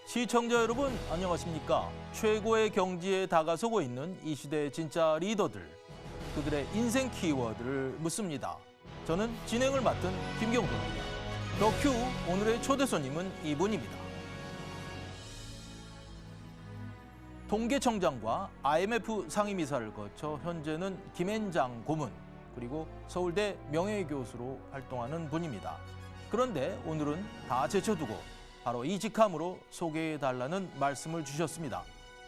시청자 여러분 안녕하십니까? 최고의 경지에 다가서고 있는 이 시대의 진짜 리더들, 그들의 인생 키워드를 묻습니다. 저는 진행을 맡은 김경도입니다. 더 큐 오늘의 초대 손님은 이분입니다. 통계청장과 IMF 상임이사를 거쳐 현재는 김앤장 고문, 그리고 서울대 명예교수로 활동하는 분입니다. 그런데 오늘은 다 제쳐두고 바로 이 직함으로 소개해달라는 말씀을 주셨습니다.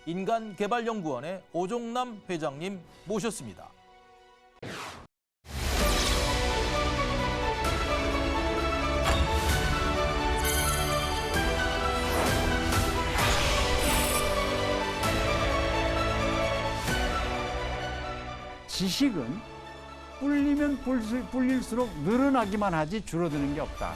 인간개발연구원의 오종남 회장님 모셨습니다. 지식은 불리면 불릴수록 늘어나기만 하지 줄어드는 게 없다.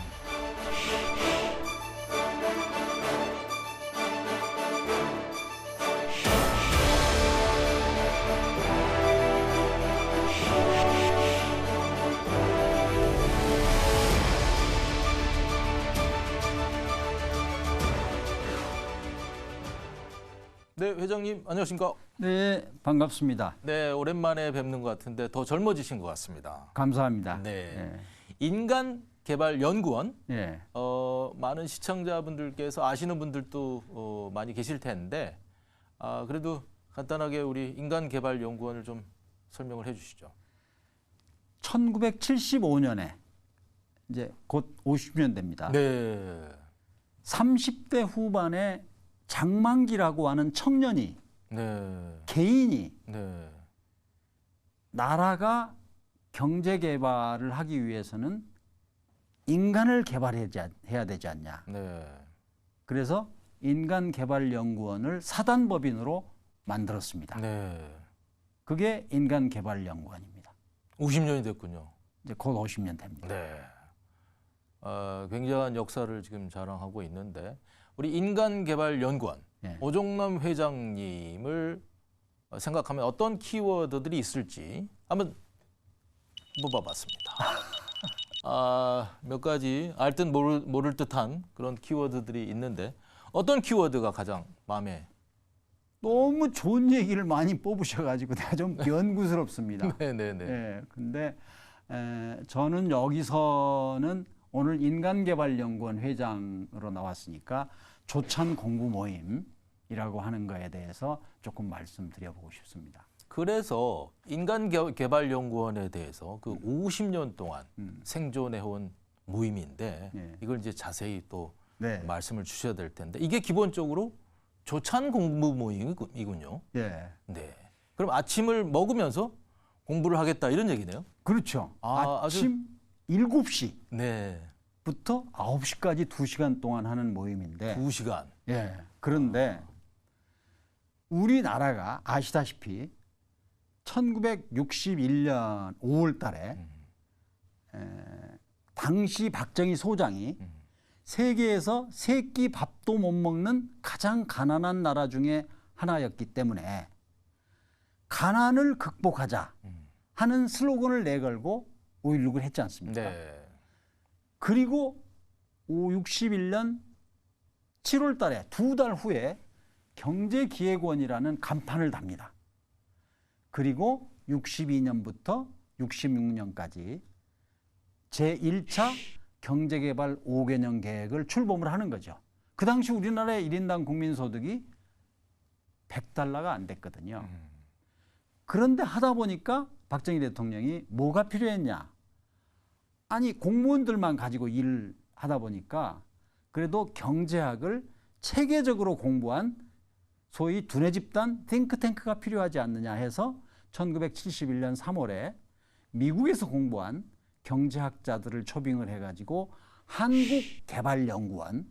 네, 회장님 안녕하십니까? 네, 반갑습니다. 네, 오랜만에 뵙는 것 같은데 더 젊어지신 것 같습니다. 감사합니다. 네, 인간개발연구원. 네. 많은 시청자분들께서 아시는 분들도 많이 계실 텐데 그래도 간단하게 우리 인간개발연구원을 좀 설명을 해주시죠. 1975년에 이제 곧 50년 됩니다. 네. 30대 후반에 장만기라고 하는 청년이, 네. 개인이 네. 나라가 경제 개발을 하기 위해서는 인간을 개발해야 되지 않냐. 네. 그래서 인간개발연구원을 사단법인으로 만들었습니다. 네. 그게 인간개발연구원입니다. 50년이 됐군요. 이제 곧 50년 됩니다. 네. 굉장한 역사를 지금 자랑하고 있는데 우리 인간개발연구원 네. 오종남 회장님을 생각하면 어떤 키워드들이 있을지 한번 뽑아봤습니다. 몇 가지 알 듯 모를 듯한 그런 키워드들이 있는데 어떤 키워드가 가장 마음에? 너무 좋은 얘기를 많이 뽑으셔가지고 내가 좀 연구스럽습니다. 네네네. 예, 근데 저는 여기서는 오늘 인간개발연구원 회장으로 나왔으니까 조찬 공부 모임이라고 하는 거에 대해서 조금 말씀드려보고 싶습니다. 그래서 인간개발연구원에 대해서 그 50년 동안 생존해온 모임인데 네. 이걸 이제 자세히 또 네. 말씀을 주셔야 될 텐데 이게 기본적으로 조찬 공부 모임이군요. 예. 네. 그럼 아침을 먹으면서 공부를 하겠다 이런 얘기네요. 그렇죠. 아침 7시부터 네. 9시까지 2시간 동안 하는 모임인데 2시간. 예. 그런데 우리나라가 아시다시피 1961년 5월 달에 당시 박정희 소장이 세계에서 세 끼 밥도 못 먹는 가장 가난한 나라 중에 하나였기 때문에 가난을 극복하자 하는 슬로건을 내걸고 5.16을 했지 않습니까? 네. 그리고 61년 7월 달에 2달 후에 경제기획원이라는 간판을 답니다. 그리고 62년부터 66년까지 제1차 경제개발 5개년 계획을 출범을 하는 거죠. 그 당시 우리나라의 1인당 국민소득이 100달러가 안 됐거든요. 그런데 하다 보니까 박정희 대통령이 뭐가 필요했냐. 아니 공무원들만 가지고 일을 하다 보니까 그래도 경제학을 체계적으로 공부한 소위 두뇌 집단 띵크탱크가 필요하지 않느냐 해서 1971년 3월에 미국에서 공부한 경제학자들을 초빙을 해가지고 한국개발연구원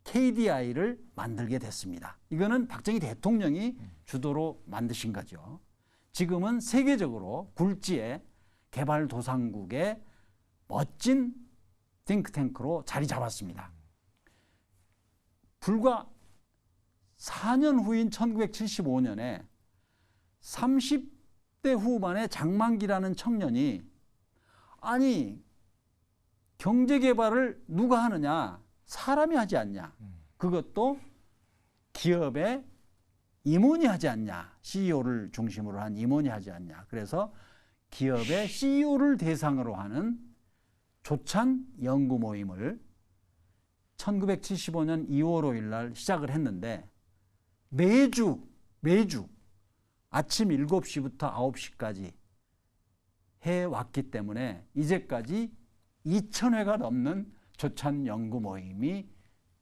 KDI를 만들게 됐습니다. 이거는 박정희 대통령이 주도로 만드신 거죠. 지금은 세계적으로 굴지의 개발도상국의 멋진 띵크탱크로 자리 잡았습니다. 불과 4년 후인 1975년에 30대 후반의 장만기라는 청년이 아니 경제 개발을 누가 하느냐? 사람이 하지 않냐? 그것도 기업의 임원이 하지 않냐? CEO를 중심으로 한 임원이 하지 않냐? 그래서 기업의 CEO를 대상으로 하는 조찬 연구 모임을 1975년 2월 5일 날 시작을 했는데 매주 아침 7시부터 9시까지 해왔기 때문에 이제까지 2,000회가 넘는 조찬 연구 모임이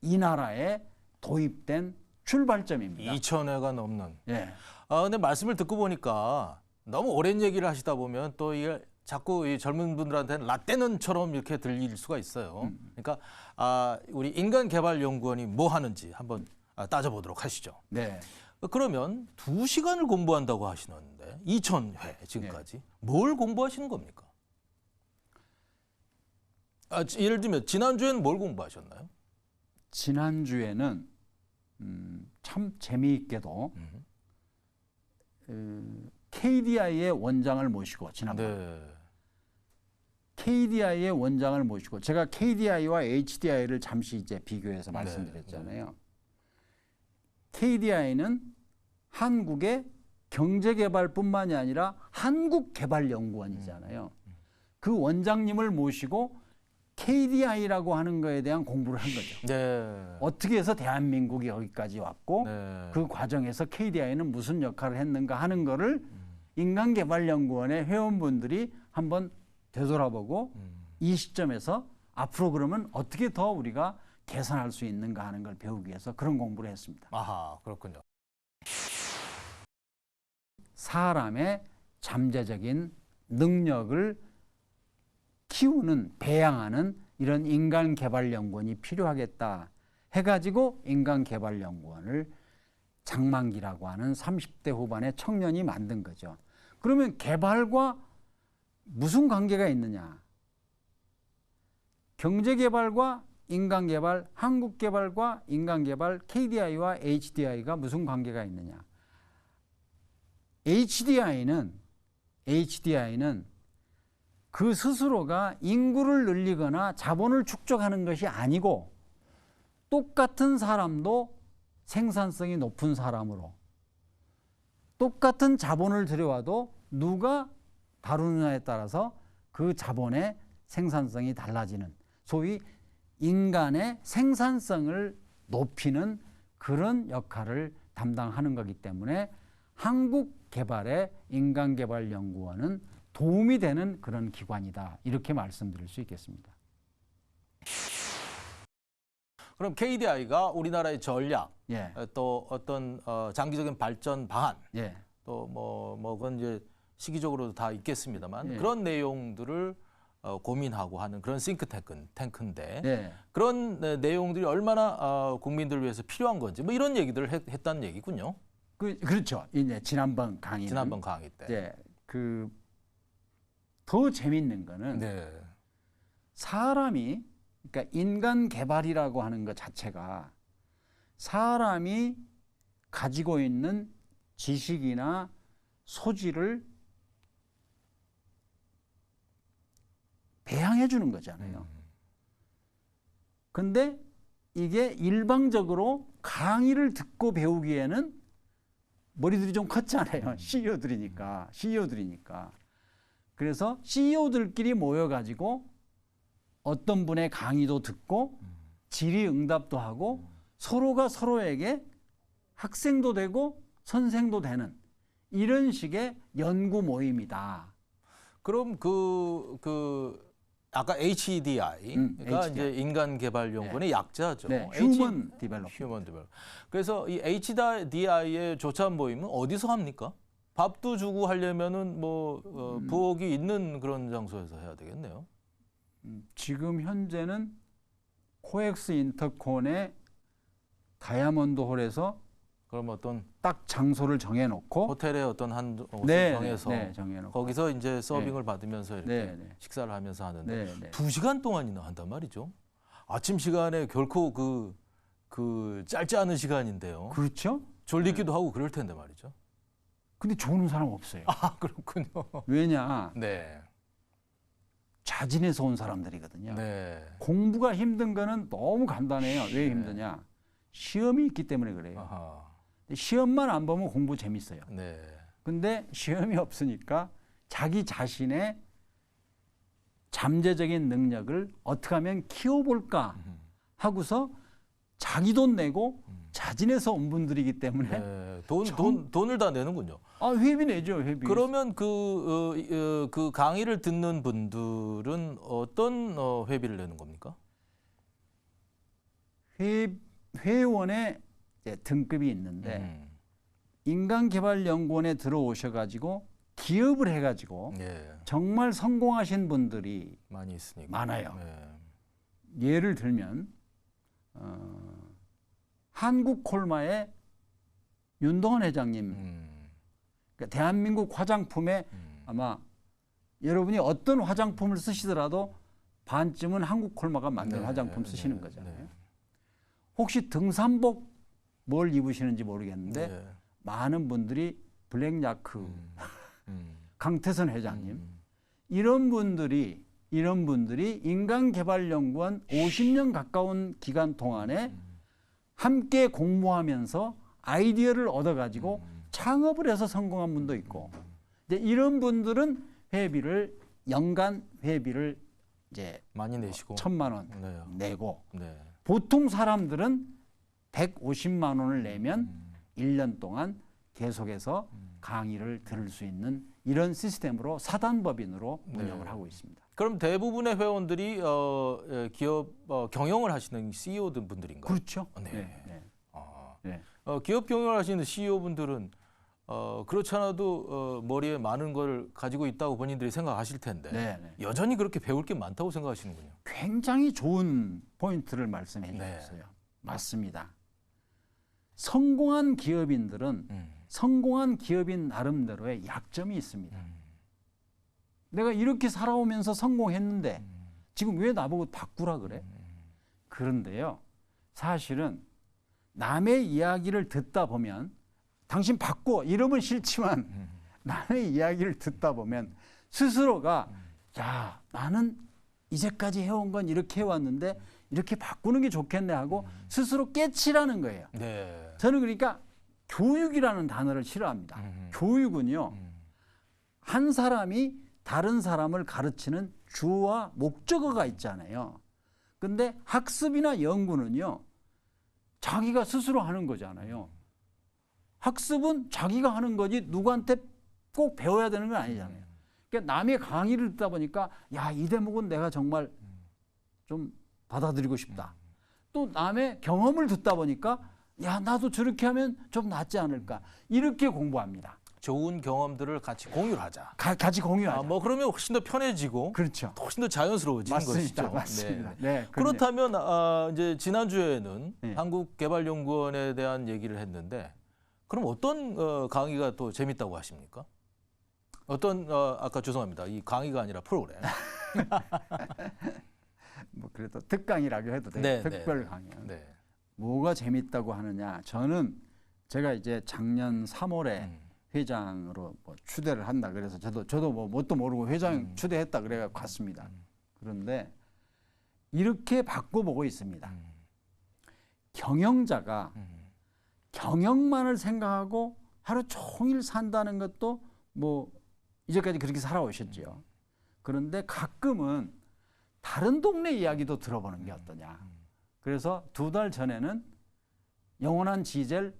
이 나라에 도입된 출발점입니다. 2,000회가 넘는. 예. 근데 말씀을 듣고 보니까 너무 오랜 얘기를 하시다 보면 또 이게 자꾸 이 젊은 분들한테는 라떼는처럼 이렇게 들릴 수가 있어요. 그러니까 우리 인간개발연구원이 뭐 하는지 한번 따져보도록 하시죠. 네. 그러면 2시간을 공부한다고 하시는데 2,000회 지금까지 뭘 공부하시는 겁니까? 예를 들면 지난주에는 뭘 공부하셨나요? 지난주에는 참 재미있게도 KDI의 원장을 모시고 지난번 네. KDI의 원장을 모시고 제가 KDI와 HDI를 잠시 이제 비교해서 말씀드렸잖아요. KDI는 한국의 경제개발뿐만이 아니라 한국개발연구원이잖아요. 그 원장님을 모시고 KDI라고 하는 거에 대한 공부를 한 거죠. 네. 어떻게 해서 대한민국이 여기까지 왔고 네. 그 과정에서 KDI는 무슨 역할을 했는가 하는 거를 인간개발연구원의 회원분들이 한번 되돌아보고 이 시점에서 앞으로 그러면 어떻게 더 우리가 개선할 수 있는가 하는 걸 배우기 위해서 그런 공부를 했습니다. 아하, 그렇군요. 사람의 잠재적인 능력을 키우는, 배양하는 이런 인간개발연구원이 필요하겠다 해가지고 인간개발연구원을 장만기라고 하는 30대 후반의 청년이 만든 거죠. 그러면 개발과 무슨 관계가 있느냐? 경제개발과 인간개발, 한국개발과 인간개발, KDI와 HDI가 무슨 관계가 있느냐? HDI는 그 스스로가 인구를 늘리거나 자본을 축적하는 것이 아니고 똑같은 사람도 생산성이 높은 사람으로 똑같은 자본을 들여와도 누가 다루느냐에 따라서 그 자본의 생산성이 달라지는 소위 인간의 생산성을 높이는 그런 역할을 담당하는 거기 때문에 한국개발의 인간개발연구원은 도움이 되는 그런 기관이다. 이렇게 말씀드릴 수 있겠습니다. 그럼 KDI가 우리나라의 전략, 예. 또 어떤 장기적인 발전 방안, 예. 또 뭐 그건 이제 시기적으로도 다 있겠습니다만 예. 그런 내용들을 고민하고 하는 그런 싱크탱크인데 예. 그런 내용들이 얼마나 국민들을 위해서 필요한 건지 뭐 이런 얘기들을 했다는 얘기군요. 그렇죠. 이제 지난번 강의 때. 예. 더 재밌는 거는 네. 사람이 그러니까 인간 개발이라고 하는 것 자체가 사람이 가지고 있는 지식이나 소질을 배양해 주는 거잖아요. 근데 이게 일방적으로 강의를 듣고 배우기에는 머리들이 좀 컸잖아요. CEO들이니까. 그래서 CEO들끼리 모여가지고 어떤 분의 강의도 듣고 질의응답도 하고 서로가 서로에게 학생도 되고 선생도 되는 이런 식의 연구 모임이다. 그럼 아까 HDI가 HDI. 이제 인간개발연구원의 약자죠. 네, 휴먼 디벨롭. 그래서 이 HDI의 조찬 모임은 어디서 합니까? 밥도 주고 하려면은 부엌이 있는 그런 장소에서 해야 되겠네요. 지금 현재는 코엑스 인터콘의 다이아몬드 홀에서 그럼 어떤 딱 장소를 정해놓고 호텔의 어떤 한 네, 정해서 네, 정해놓고 거기서 이제 서빙을 받으면서 이렇게 네. 식사를 하면서 하는데 네, 네. 2시간 동안이나 한단 말이죠. 아침 시간에 결코 그 짧지 않은 시간인데요. 그렇죠? 졸리기도 하고 그럴 텐데 말이죠. 근데 좋은 사람 없어요. 아, 그렇군요. 왜냐? 네. 자진해서 온 사람들이거든요. 네. 공부가 힘든 거는 너무 간단해요. 왜 네. 힘드냐? 시험이 있기 때문에 그래요. 아하. 시험만 안 보면 공부 재밌어요. 네. 근데 시험이 없으니까 자기 자신의 잠재적인 능력을 어떻게 하면 키워볼까 하고서 자기 돈 내고 자진해서 온 분들이기 때문에 네. 돈을 다 내는군요. 회비 내죠, 회비. 그러면 그 강의를 듣는 분들은 어떤 회비를 내는 겁니까? 회원의 이제 등급이 있는데 인간개발연구원에 들어오셔가지고 기업을 해가지고 예. 정말 성공하신 분들이 많이 있으니까. 많아요. 예. 예를 들면 한국콜마의 윤동원 회장님, 그러니까 대한민국 화장품에 아마 여러분이 어떤 화장품을 쓰시더라도 반쯤은 한국콜마가 만든 네, 화장품 네, 쓰시는 네, 거잖아요. 네. 혹시 등산복 뭘 입으시는지 모르겠는데 네. 많은 분들이 블랙야크, 강태선 회장님 이런 분들이 인간개발연구원 50년 가까운 기간 동안에 함께 공모하면서 아이디어를 얻어가지고 창업을 해서 성공한 분도 있고 이제 이런 분들은 연간 회비를 이제 많이 내시고 1,000만 원 네. 내고 네. 보통 사람들은 150만 원을 내면 1년 동안 계속해서 강의를 들을 수 있는 이런 시스템으로 사단법인으로 운영을 하고 있습니다. 그럼 대부분의 회원들이 기업 경영을 하시는 CEO 분들인가요? 그렇죠. 네. 네. 아. 네. 기업 경영을 하시는 CEO 분들은 그렇지 않아도 머리에 많은 걸 가지고 있다고 본인들이 생각하실 텐데 네. 여전히 그렇게 배울 게 많다고 생각하시는군요. 굉장히 좋은 포인트를 말씀해 네. 주셨어요. 맞습니다. 성공한 기업인들은 성공한 기업인 나름대로의 약점이 있습니다. 내가 이렇게 살아오면서 성공했는데 지금 왜 나보고 바꾸라 그래? 그런데요. 사실은 남의 이야기를 듣다 보면 당신 바꿔 이러면 싫지만 남의 이야기를 듣다 보면 스스로가 야 나는 이제까지 해온 건 이렇게 해왔는데 이렇게 바꾸는 게 좋겠네 하고 스스로 깨치라는 거예요. 네. 저는 그러니까 교육이라는 단어를 싫어합니다. 교육은요. 한 사람이 다른 사람을 가르치는 주어와 목적어가 있잖아요. 근데 학습이나 연구는요. 자기가 스스로 하는 거잖아요. 학습은 자기가 하는 거지 누구한테 꼭 배워야 되는 건 아니잖아요. 그러니까 남의 강의를 듣다 보니까 야, 이 대목은 내가 정말 좀 받아들이고 싶다. 또 남의 경험을 듣다 보니까 야, 나도 저렇게 하면 좀 낫지 않을까. 이렇게 공부합니다. 좋은 경험들을 같이 공유를 하자. 같이 공유하자. 뭐 그러면 훨씬 더 편해지고 그렇죠. 훨씬 더 자연스러워지는 맞습니다. 것이죠. 맞습니다. 네. 네, 그렇다면 이제 지난주에는 네. 한국개발연구원에 대한 얘기를 했는데 그럼 어떤 강의가 또 재밌다고 하십니까? 어떤 아까 죄송합니다. 이 강의가 아니라 프로그램. 뭐 그래도 특강이라고 해도 돼요. 네, 특별 네. 강의. 네. 뭐가 재밌다고 하느냐? 저는 제가 이제 작년 3월에 회장으로 뭐 추대를 한다 그래서 저도 뭐 뭣도 모르고 회장 추대했다 그래가 갔습니다. 그런데 이렇게 바꿔보고 있습니다. 경영자가 경영만을 생각하고 하루 종일 산다는 것도 뭐 이제까지 그렇게 살아오셨죠. 그런데 가끔은 다른 동네 이야기도 들어보는 게 어떠냐. 그래서 2달 전에는 영원한 지젤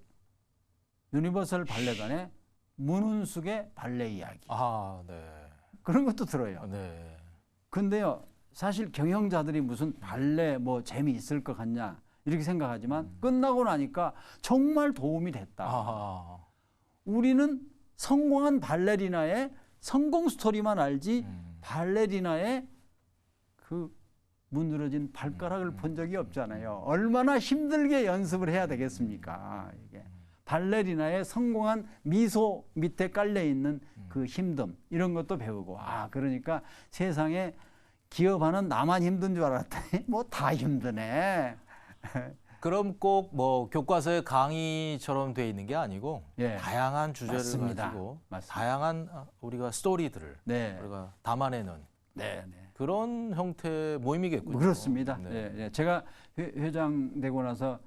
유니버설 발레단의 문훈숙의 발레 이야기. 아, 네. 그런 것도 들어요. 네. 근데요, 사실 경영자들이 무슨 발레 뭐 재미있을 것 같냐 이렇게 생각하지만 끝나고 나니까 정말 도움이 됐다. 아하. 우리는 성공한 발레리나의 성공 스토리만 알지 발레리나의 그 무너진 발가락을 본 적이 없잖아요. 얼마나 힘들게 연습을 해야 되겠습니까? 이게 발레리나의 성공한 미소 밑에 깔려 있는 그 힘듦 이런 것도 배우고 그러니까 세상에 기업하는 나만 힘든 줄 알았더니 뭐 다 힘드네. 그럼 꼭 뭐 교과서의 강의처럼 돼 있는 게 아니고 예. 다양한 주제를 맞습니다. 가지고 맞습니다. 다양한 우리가 스토리들을 네. 우리가 담아내는 네, 네. 그런 형태의 모임이겠군요. 그렇습니다. 네. 예, 예. 제가 회장 되고 나서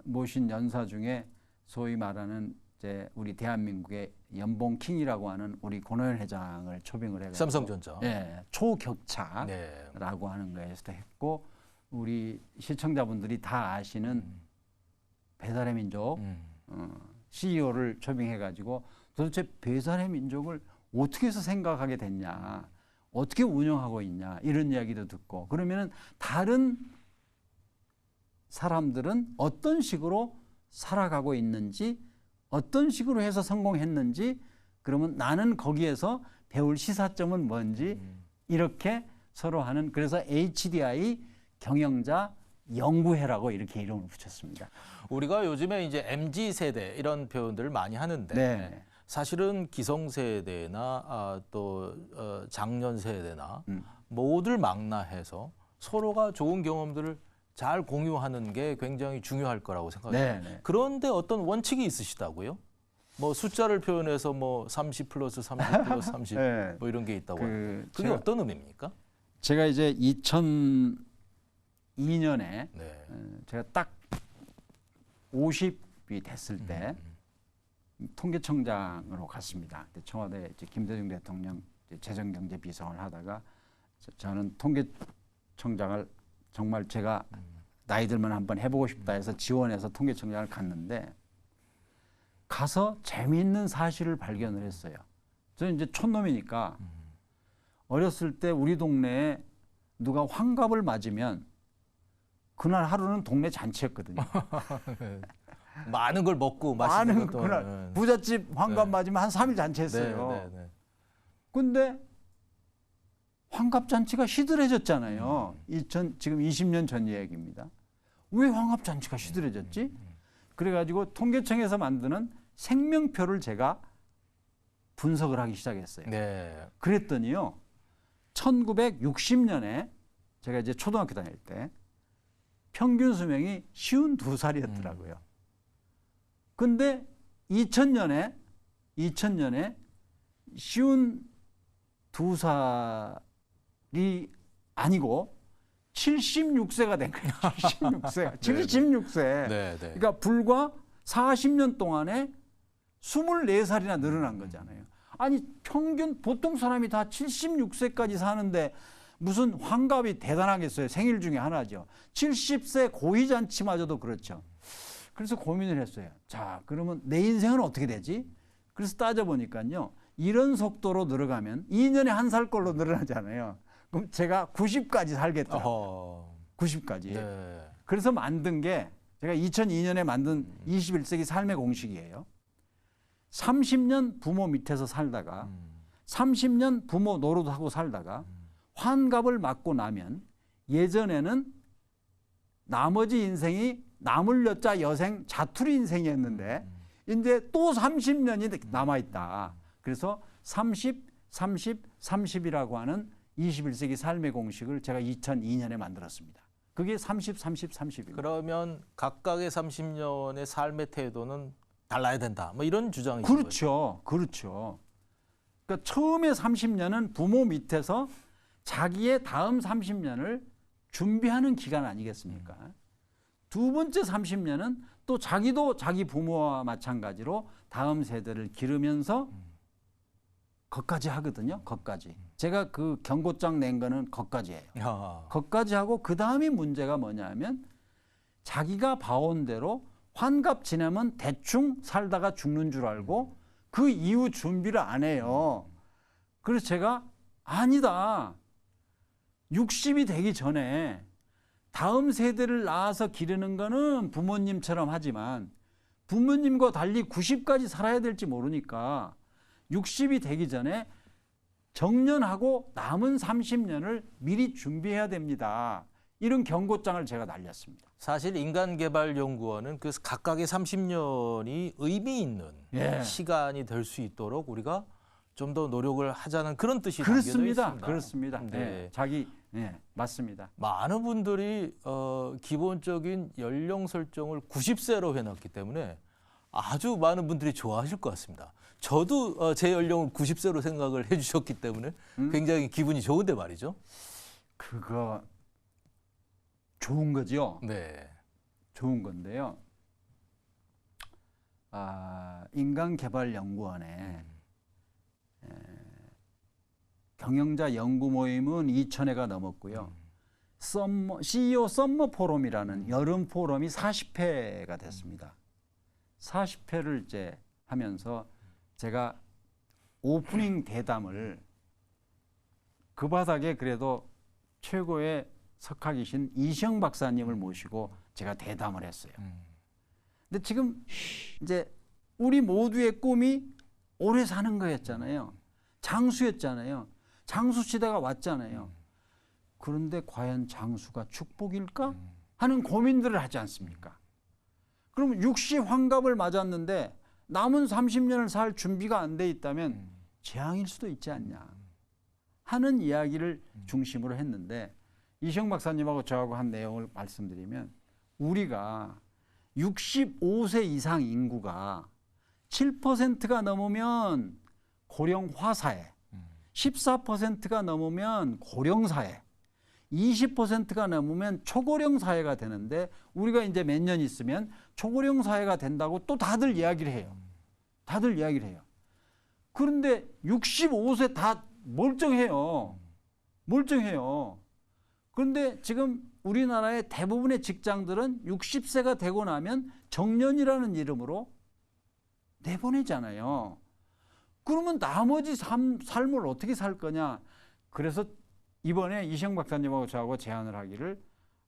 모신 연사 중에 소위 말하는 이제 우리 대한민국의 연봉 킹이라고 하는 우리 권오현 회장을 초빙을 해가지고 삼성전자. 예, 초격차라고 네. 하는 거에서도 했고 우리 시청자분들이 다 아시는 배달의 민족 CEO를 초빙해가지고 도대체 배달의 민족을 어떻게 해서 생각하게 됐냐, 어떻게 운영하고 있냐 이런 이야기도 듣고 그러면은 다른 사람들은 어떤 식으로 살아가고 있는지 어떤 식으로 해서 성공했는지 그러면 나는 거기에서 배울 시사점은 뭔지 이렇게 서로 하는 그래서 HDI 경영자 연구회라고 이렇게 이름을 붙였습니다. 우리가 요즘에 이제 MZ 세대 이런 표현들을 많이 하는데 네. 사실은 기성세대나 또 장년 세대나 모두를 망라해서 서로가 좋은 경험들을 잘 공유하는 게 굉장히 중요할 거라고 생각해요. 네. 그런데 어떤 원칙이 있으시다고요? 뭐 숫자를 표현해서 뭐 30 플러스 30 플러스 30 네. 뭐 이런 게 있다고 해요. 그게 제가, 어떤 의미입니까? 제가 이제 2002년에 네. 제가 딱 50이 됐을 때 통계청장으로 갔습니다. 청와대 이제 김대중 대통령 재정경제비서관을 하다가 저는 통계청장을 정말 제가 나이 들면 한번 해보고 싶다 해서 지원해서 통계청장을 갔는데 가서 재미있는 사실을 발견을 했어요. 저는 이제 촌놈이니까 어렸을 때 우리 동네에 누가 환갑을 맞으면 그날 하루는 동네 잔치였거든요. 많은 걸 먹고 마시는 많은 것도 그날 부잣집 환갑 네. 맞으면 한 3일 잔치했어요. 네. 근데 환갑 잔치가 시들해졌잖아요. 지금 20년 전 이야기입니다. 왜 환갑 잔치가 시들해졌지? 그래가지고 통계청에서 만드는 생명표를 제가 분석을 하기 시작했어요. 네. 그랬더니요, 1960년에 제가 이제 초등학교 다닐 때 평균 수명이 52살이었더라고요. 근데 2000년에 52살이 아니고 76세가 된 거예요. 76세가. 76세. 네. 그러니까 불과 40년 동안에 24살이나 늘어난 거잖아요. 아니 평균 보통 사람이 다 76세까지 사는데 무슨 환갑이 대단하겠어요. 생일 중에 하나죠. 70세 고위잔치마저도 그렇죠. 그래서 고민을 했어요. 자, 그러면 내 인생은 어떻게 되지? 그래서 따져보니까요. 이런 속도로 늘어가면 2년에 한 살 꼴로 늘어나잖아요. 그럼 제가 90까지 살겠더라고요. 90까지. 네. 그래서 만든 게 제가 2002년에 만든 21세기 삶의 공식이에요. 30년 부모 밑에서 살다가 30년 부모 노릇하고 살다가 환갑을 맞고 나면 예전에는 나머지 인생이 나물 여자 여생 자투리 인생이었는데 이제 또 30년이 남아있다. 그래서 30, 30, 30이라고 하는 21세기 삶의 공식을 제가 2002년에 만들었습니다. 그게 30, 30, 30입니다. 그러면 각각의 30년의 삶의 태도는 달라야 된다. 뭐 이런 주장이죠. 그렇죠. 그렇죠. 그러니까 처음에 30년은 부모 밑에서 자기의 다음 30년을 준비하는 기간 아니겠습니까? 두 번째 30년은 또 자기도 자기 부모와 마찬가지로 다음 세대를 기르면서 거까지 하거든요. 거까지. 제가 그 경고장 낸 거는 거까지예요. 거까지 하고 그 다음이 문제가 뭐냐면 자기가 봐온 대로 환갑 지나면 대충 살다가 죽는 줄 알고 그 이후 준비를 안 해요. 그래서 제가 아니다. 60이 되기 전에 다음 세대를 낳아서 기르는 거는 부모님처럼 하지만 부모님과 달리 90까지 살아야 될지 모르니까 60이 되기 전에 정년하고 남은 30년을 미리 준비해야 됩니다. 이런 경고장을 제가 날렸습니다. 사실 인간개발연구원은 그 각각의 30년이 의미 있는 시간이 될 수 있도록 우리가 좀 더 노력을 하자는 그런 뜻이 담겨져 있습니다. 그렇습니다. 네. 자기 예, 맞습니다. 많은 분들이 기본적인 연령 설정을 90세로 해놨기 때문에 아주 많은 분들이 좋아하실 것 같습니다. 저도 제 연령을 90세로 생각을 해주셨기 때문에 굉장히 기분이 좋은데 말이죠. 그거 좋은 거죠. 네. 좋은 건데요. 인간개발연구원에 경영자 연구 모임은 2,000회가 넘었고요. CEO 썸머 포럼이라는 여름 포럼이 40회가 됐습니다. 40회를 이제 하면서 제가 오프닝 대담을 그 바닥에 그래도 최고의 석학이신 이시영 박사님을 모시고 제가 대담을 했어요. 근데 지금 이제 우리 모두의 꿈이 오래 사는 거였잖아요. 장수였잖아요. 장수 시대가 왔잖아요. 그런데 과연 장수가 축복일까 하는 고민들을 하지 않습니까? 그러면 60 환갑을 맞았는데 남은 30년을 살 준비가 안 돼 있다면 재앙일 수도 있지 않냐 하는 이야기를 중심으로 했는데, 이시영 박사님하고 저하고 한 내용을 말씀드리면, 우리가 65세 이상 인구가 7%가 넘으면 고령화 사회, 14%가 넘으면 고령 사회, 20%가 넘으면 초고령 사회가 되는데, 우리가 이제 몇 년 있으면 초고령 사회가 된다고 또 다들 이야기를 해요. 다들 이야기를 해요. 그런데 65세 다 멀쩡해요. 멀쩡해요. 그런데 지금 우리나라의 대부분의 직장들은 60세가 되고 나면 정년이라는 이름으로 내보내잖아요. 그러면 나머지 삶을 어떻게 살 거냐. 그래서 이번에 이시영 박사님하고 저하고 제안을 하기를,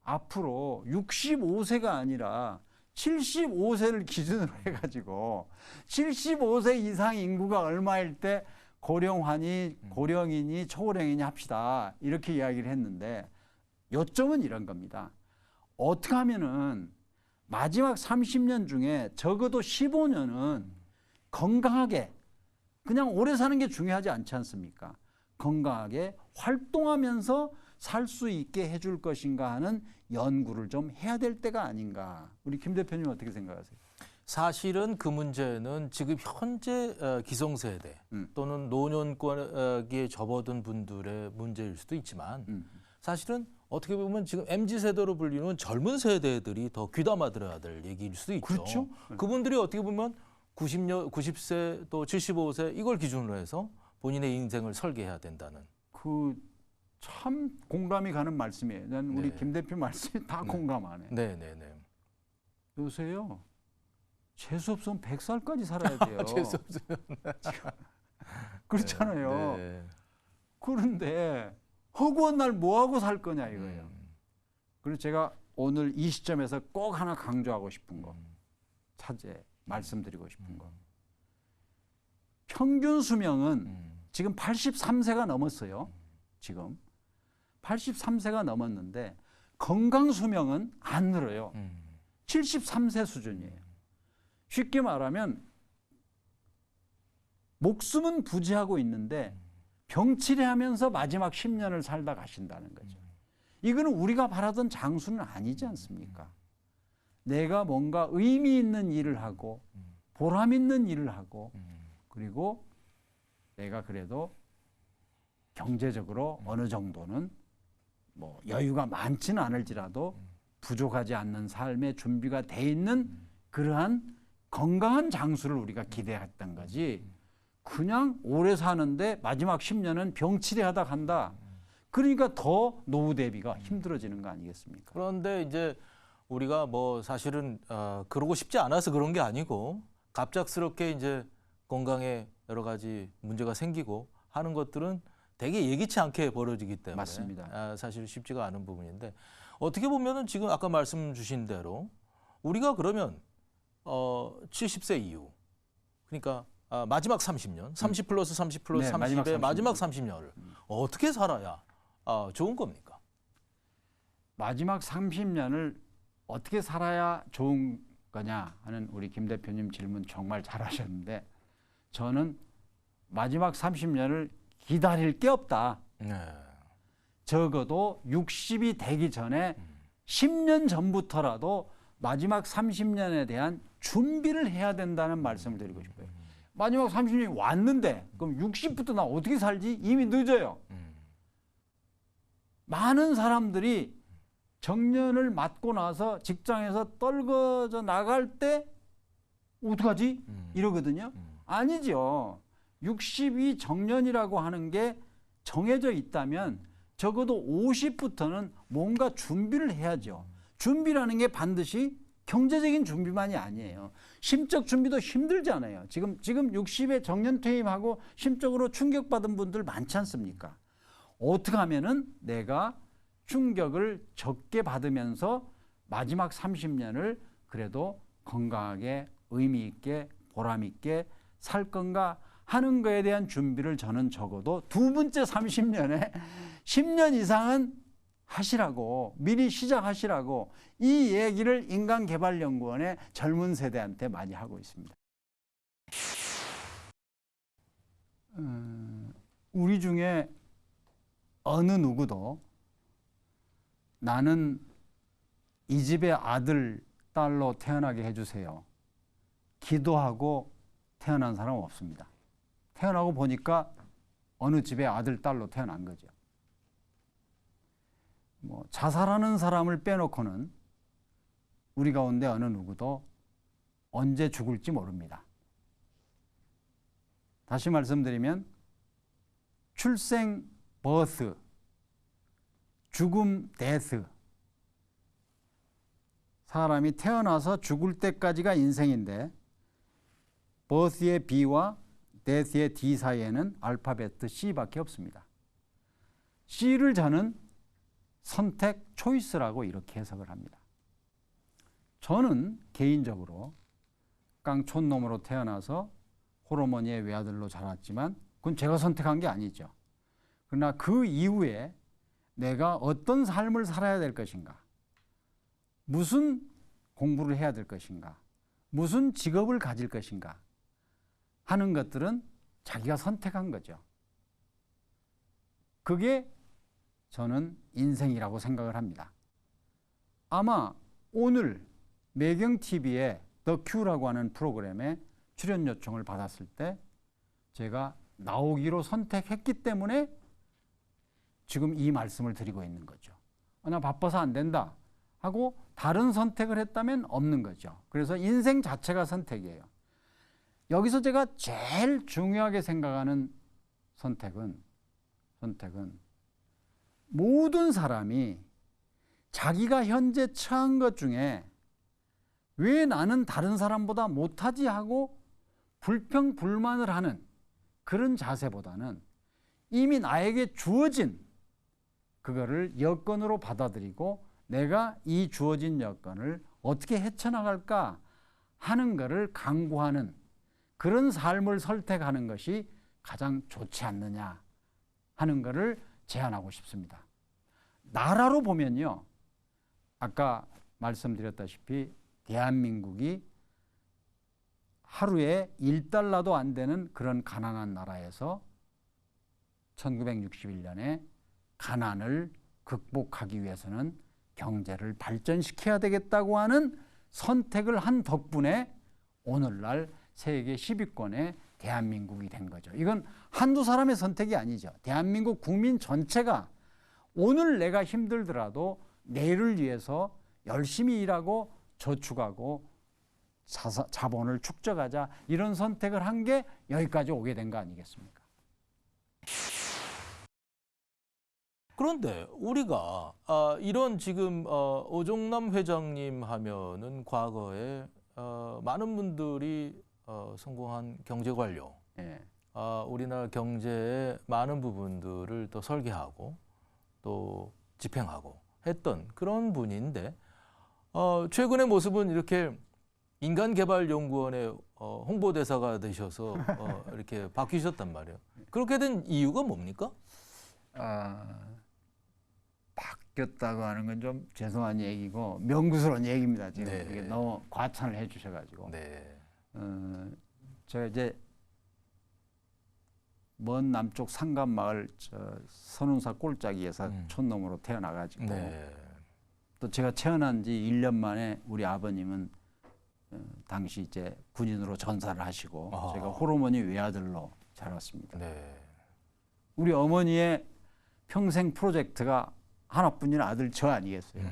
앞으로 65세가 아니라 75세를 기준으로 해가지고 75세 이상 인구가 얼마일 때 고령화니 고령이니 초고령이니 합시다, 이렇게 이야기를 했는데, 요점은 이런 겁니다. 어떻게 하면은 마지막 30년 중에 적어도 15년은 건강하게, 그냥 오래 사는 게 중요하지 않지 않습니까? 건강하게 활동하면서 살 수 있게 해줄 것인가 하는 연구를 좀 해야 될 때가 아닌가. 우리 김 대표님 어떻게 생각하세요? 사실은 그 문제는 지금 현재 기성세대 또는 노년기에 접어든 분들의 문제일 수도 있지만, 사실은 어떻게 보면 지금 MZ세대로 불리는 젊은 세대들이 더 귀담아 들어야 될 얘기일 수도 있죠. 그렇죠. 그분들이 어떻게 보면 90세 또 75세 이걸 기준으로 해서 본인의 인생을 설계해야 된다는. 참 공감이 가는 말씀이에요. 난 우리 네. 김 대표 말씀이 다 공감하네. 네네네. 요새요, 재수 없으면 100살까지 살아야 돼요. 재수 없으면. 그렇잖아요. 네. 그런데 허구한 날 뭐하고 살 거냐 이거예요. 그래서 제가 오늘 이 시점에서 꼭 하나 강조하고 싶은 거, 차제 말씀드리고 싶은 거. 평균 수명은 지금 83세가 넘었어요. 지금 83세가 넘었는데 건강 수명은 안 늘어요. 73세 수준이에요. 쉽게 말하면 목숨은 부지하고 있는데 병치레하면서 마지막 10년을 살다 가신다는 거죠. 이거는 우리가 바라던 장수는 아니지 않습니까? 내가 뭔가 의미 있는 일을 하고 보람 있는 일을 하고, 그리고 내가 그래도 경제적으로 어느 정도는 뭐 여유가 많지는 않을지라도 부족하지 않는 삶의 준비가 돼 있는 그러한 건강한 장수를 우리가 기대했던 거지, 그냥 오래 사는데 마지막 10년은 병치레하다 간다. 그러니까 더 노후 대비가 힘들어지는 거 아니겠습니까? 그런데 이제 우리가 뭐 사실은 그러고 싶지 않아서 그런 게 아니고, 갑작스럽게 이제 건강에 여러 가지 문제가 생기고 하는 것들은 되게 예기치 않게 벌어지기 때문에 맞습니다. 사실 쉽지가 않은 부분인데, 어떻게 보면은 지금 아까 말씀 주신 대로 우리가 그러면 70세 이후, 그러니까 마지막 30년, 30 플러스 30 플러스 네, 30의 마지막 30년. 30년을 어떻게 살아야 좋은 겁니까? 마지막 30년을 어떻게 살아야 좋은 거냐 하는 우리 김 대표님 질문 정말 잘하셨는데, 저는 마지막 30년을 기다릴 게 없다. 네. 적어도 60이 되기 전에 10년 전부터라도 마지막 30년에 대한 준비를 해야 된다는 말씀을 드리고 싶어요. 마지막 30년이 왔는데 그럼 60부터 나 어떻게 살지? 이미 늦어요. 많은 사람들이 정년을 맞고 나서 직장에서 떨궈져 나갈 때 어떡하지? 이러거든요. 아니죠. 60이 정년이라고 하는 게 정해져 있다면 적어도 50부터는 뭔가 준비를 해야죠. 준비라는 게 반드시 경제적인 준비만이 아니에요. 심적 준비도 힘들잖아요. 지금 60에 정년 퇴임하고 심적으로 충격받은 분들 많지 않습니까? 어떻게 하면은 내가 충격을 적게 받으면서 마지막 30년을 그래도 건강하게 의미 있게 보람 있게 살 건가 하는 거에 대한 준비를 저는 적어도 두 번째 30년에 10년 이상은 하시라고 미리 시작하시라고 이 얘기를 인간개발연구원의 젊은 세대한테 많이 하고 있습니다. 우리 중에 어느 누구도 나는 이 집의 아들, 딸로 태어나게 해주세요. 기도하고 태어난 사람은 없습니다. 태어나고 보니까 어느 집의 아들, 딸로 태어난 거죠. 뭐 자살하는 사람을 빼놓고는 우리 가운데 어느 누구도 언제 죽을지 모릅니다. 다시 말씀드리면 출생, birth, 죽음, death. 사람이 태어나서 죽을 때까지가 인생인데 birth의 B와 death의 D 사이에는 알파벳 C밖에 없습니다. C를 저는 선택, 초이스라고 이렇게 해석을 합니다. 저는 개인적으로 깡촌놈으로 태어나서 호르몬이의 외아들로 자랐지만 그건 제가 선택한 게 아니죠. 그러나 그 이후에 내가 어떤 삶을 살아야 될 것인가, 무슨 공부를 해야 될 것인가, 무슨 직업을 가질 것인가 하는 것들은 자기가 선택한 거죠. 그게 저는 인생이라고 생각을 합니다. 아마 오늘 매경TV의 더 큐라고 하는 프로그램에 출연 요청을 받았을 때 제가 나오기로 선택했기 때문에 지금 이 말씀을 드리고 있는 거죠. 나 바빠서 안 된다 하고 다른 선택을 했다면 없는 거죠. 그래서 인생 자체가 선택이에요. 여기서 제가 제일 중요하게 생각하는 선택은 모든 사람이 자기가 현재 처한 것 중에 왜 나는 다른 사람보다 못하지 하고 불평불만을 하는 그런 자세보다는 이미 나에게 주어진 그거를 여건으로 받아들이고 내가 이 주어진 여건을 어떻게 헤쳐나갈까 하는 것을 강구하는 그런 삶을 선택하는 것이 가장 좋지 않느냐 하는 것을 제안하고 싶습니다. 나라로 보면요. 아까 말씀드렸다시피 대한민국이 하루에 1달러도 안 되는 그런 가난한 나라에서 1961년에 가난을 극복하기 위해서는 경제를 발전시켜야 되겠다고 하는 선택을 한 덕분에 오늘날 세계 10위권의 대한민국이 된 거죠. 이건 한두 사람의 선택이 아니죠. 대한민국 국민 전체가 오늘 내가 힘들더라도 내일을 위해서 열심히 일하고 저축하고 자본을 축적하자 이런 선택을 한 게 여기까지 오게 된 거 아니겠습니까? 그런데 우리가 이런 지금 오종남 회장님 하면은 과거에 많은 분들이 성공한 경제 관료, 예. 우리나라 경제의 많은 부분들을 또 설계하고 또 집행하고 했던 그런 분인데 최근의 모습은 이렇게 인간개발연구원의 홍보대사가 되셔서 이렇게 바뀌셨단 말이에요. 그렇게 된 이유가 뭡니까? 바뀌었다고 하는 건 좀 죄송한 얘기고 명구스러운 얘기입니다. 지금 네. 이게 너무 과찬을 해주셔가지고 네. 제가 이제 먼 남쪽 상간마을 선운사 꼴짜기에서 촌놈으로 태어나가지고 네. 또 제가 태어난 지 1년 만에 우리 아버님은 당시 이제 군인으로 전사를 하시고 제가 호르몬이 외아들로 자랐습니다. 네. 우리 어머니의 평생 프로젝트가 하나뿐인 아들 저 아니겠어요.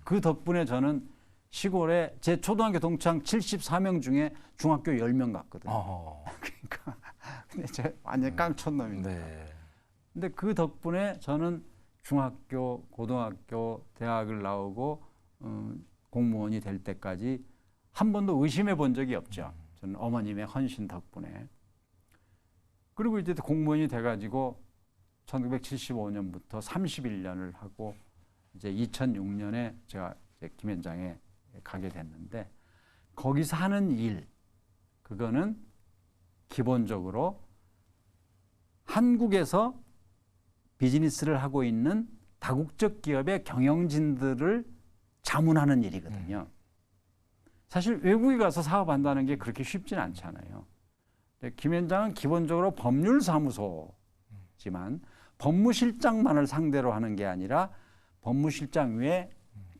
그 덕분에 저는 시골에 제 초등학교 동창 74명 중에 중학교 10명 갔거든요. 그러니까 근데 제가 완전 깡촌놈입니다. 네. 근데 그 덕분에 저는 중학교, 고등학교, 대학을 나오고 공무원이 될 때까지 한 번도 의심해 본 적이 없죠. 저는 어머님의 헌신 덕분에. 그리고 이제 공무원이 돼가지고 1975년부터 31년을 하고 이제 2006년에 제가 이제 김현장에 가게 됐는데 거기서 하는 일 그거는 기본적으로 한국에서 비즈니스를 하고 있는 다국적 기업의 경영진들을 자문하는 일이거든요. 사실 외국에 가서 사업한다는 게 그렇게 쉽지는 않잖아요. 김현장은 기본적으로 법률사무소지만 법무실장만을 상대로 하는 게 아니라 법무실장 외에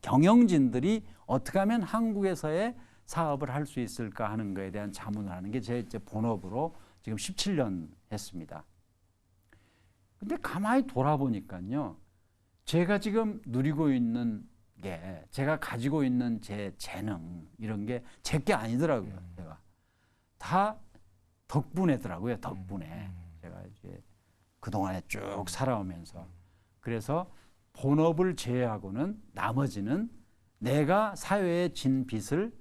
경영진들이 어떻게 하면 한국에서의 사업을 할 수 있을까 하는 거에 대한 자문을 하는 게 제 이제 본업으로 지금 17년 했습니다. 근데 가만히 돌아보니까요. 제가 지금 누리고 있는 게 제가 가지고 있는 제 재능 이런 게 제 게 아니더라고요. 제가 다 덕분에더라고요. 덕분에 제가 이제 그동안에 쭉 살아오면서 그래서 본업을 제외하고는 나머지는 내가 사회에 진 빚을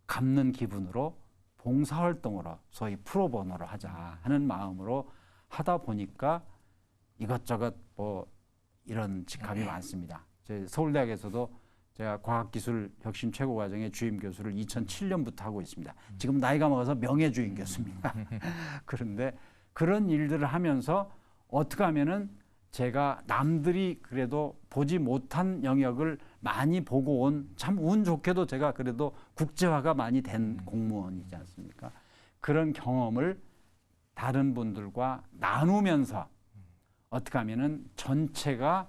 갚는 기분으로 봉사활동으로 소위 프로보노로 하자 하는 마음으로 하다 보니까 이것저것 뭐 이런 직함이 많습니다. 제 서울대학에서도 제가 과학기술 혁신 최고과정의 주임 교수를 2007년부터 하고 있습니다. 지금 나이가 먹어서 명예주임 교수입니다. 그런데 그런 일들을 하면서 어떻게 하면은 제가 남들이 그래도 보지 못한 영역을 많이 보고 온 참 운 좋게도 제가 그래도 국제화가 많이 된 공무원이지 않습니까? 그런 경험을 다른 분들과 나누면서 어떻게 하면은 전체가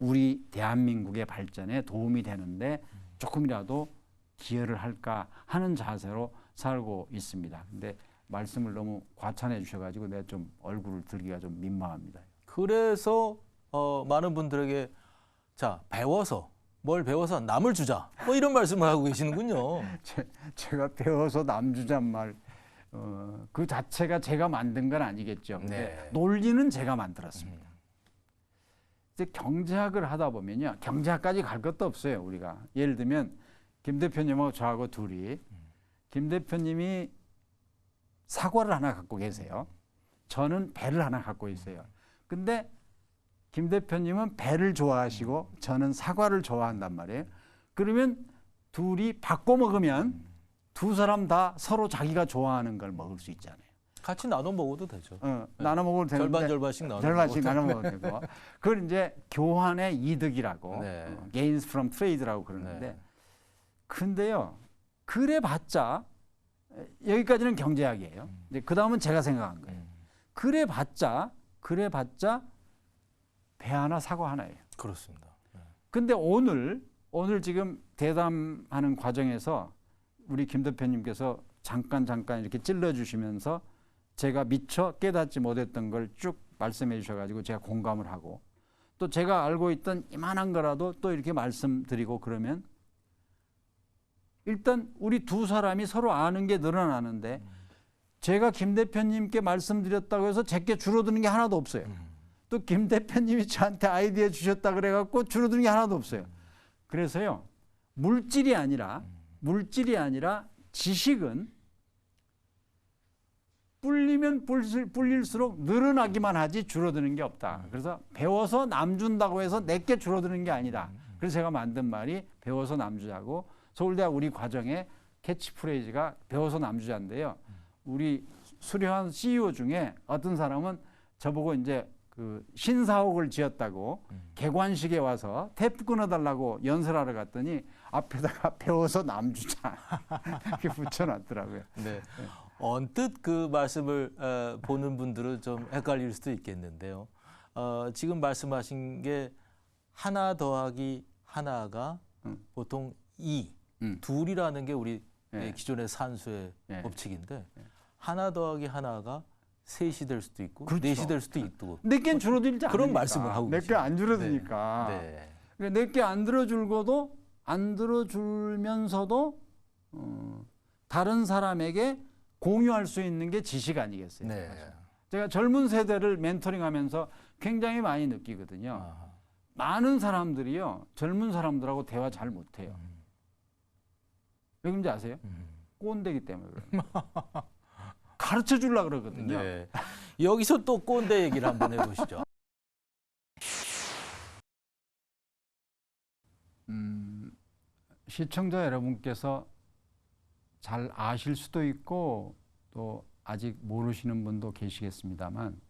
우리 대한민국의 발전에 도움이 되는데 조금이라도 기여를 할까 하는 자세로 살고 있습니다. 근데 말씀을 너무 과찬해 주셔가지고 내가 좀 얼굴을 들기가 좀 민망합니다. 그래서 많은 분들에게 자 배워서 뭘 배워서 남을 주자 뭐 이런 말씀을 하고 계시는군요. 제가 배워서 남 주잔 말 그 자체가 제가 만든 건 아니겠죠. 네. 논리는 제가 만들었습니다. 이제 경제학을 하다 보면요. 경제학까지 갈 것도 없어요. 우리가 예를 들면 김 대표님하고 저하고 둘이 김 대표님이 사과를 하나 갖고 계세요. 저는 배를 하나 갖고 있어요. 근데 김 대표님은 배를 좋아하시고 저는 사과를 좋아한단 말이에요. 그러면 둘이 바꿔 먹으면 두 사람 다 서로 자기가 좋아하는 걸 먹을 수 있잖아요. 같이 나눠 먹어도 되죠. 나눠 먹어도 되는데 절반 절반씩 나눠 절반씩 나눠 먹어도 되고 그걸 이제 교환의 이득이라고 네. gains from trade라고 그러는데 네. 근데요 그래봤자 여기까지는 경제학이에요. 이제 그 다음은 제가 생각한 거예요. 그래봤자 배 하나 사과 하나예요. 그렇습니다. 네. 근데 오늘 지금 대담하는 과정에서 우리 김 대표님께서 잠깐 이렇게 찔러주시면서 제가 미처 깨닫지 못했던 걸 쭉 말씀해 주셔가지고 제가 공감을 하고 또 제가 알고 있던 이만한 거라도 또 이렇게 말씀드리고 그러면 일단 우리 두 사람이 서로 아는 게 늘어나는데 제가 김 대표님께 말씀드렸다고 해서 제게 줄어드는 게 하나도 없어요. 또 김 대표님이 저한테 아이디어 주셨다 그래갖고 줄어드는 게 하나도 없어요. 그래서요 물질이 아니라 지식은 불리면 불릴수록 늘어나기만 하지 줄어드는 게 없다. 그래서 배워서 남 준다고 해서 내게 줄어드는 게 아니다. 그래서 제가 만든 말이 배워서 남 주자고 서울대학 우리 과정에 캐치프레이즈가 배워서 남 주자인데요. 우리 수료한 CEO 중에 어떤 사람은 저보고 이제 그 신사옥을 지었다고 개관식에 와서 테이프 끊어달라고 연설하러 갔더니 앞에다가 배워서 남 주자 이렇게 붙여놨더라고요. 네. 언뜻 그 말씀을 보는 분들은 좀 헷갈릴 수도 있겠는데요. 지금 말씀하신 게 하나 더하기 하나가 보통 2, 둘이라는 게 우리 네. 기존의 산수의 네. 법칙인데 하나 더하기 하나가 셋이 될 수도 있고 그렇죠. 넷이 될 수도 있고 몇 개는 줄어들지 않으니까. 그런 말씀을 하고 몇 개 안 줄어드니까. 네. 몇 개 안 들어줄고도 안 들어줄면서도 다른 사람에게 공유할 수 있는 게 지식 아니겠어요? 네. 제가 젊은 세대를 멘토링하면서 굉장히 많이 느끼거든요. 아하. 많은 사람들이요, 젊은 사람들하고 대화 잘 못해요. 왜 그런지 아세요? 꼰대기 때문에 그래요. 가르쳐 주려고 그러거든요. 네. 여기서 또 꼰대 얘기를 한번 해보시죠. 시청자 여러분께서 잘 아실 수도 있고 또 아직 모르시는 분도 계시겠습니다만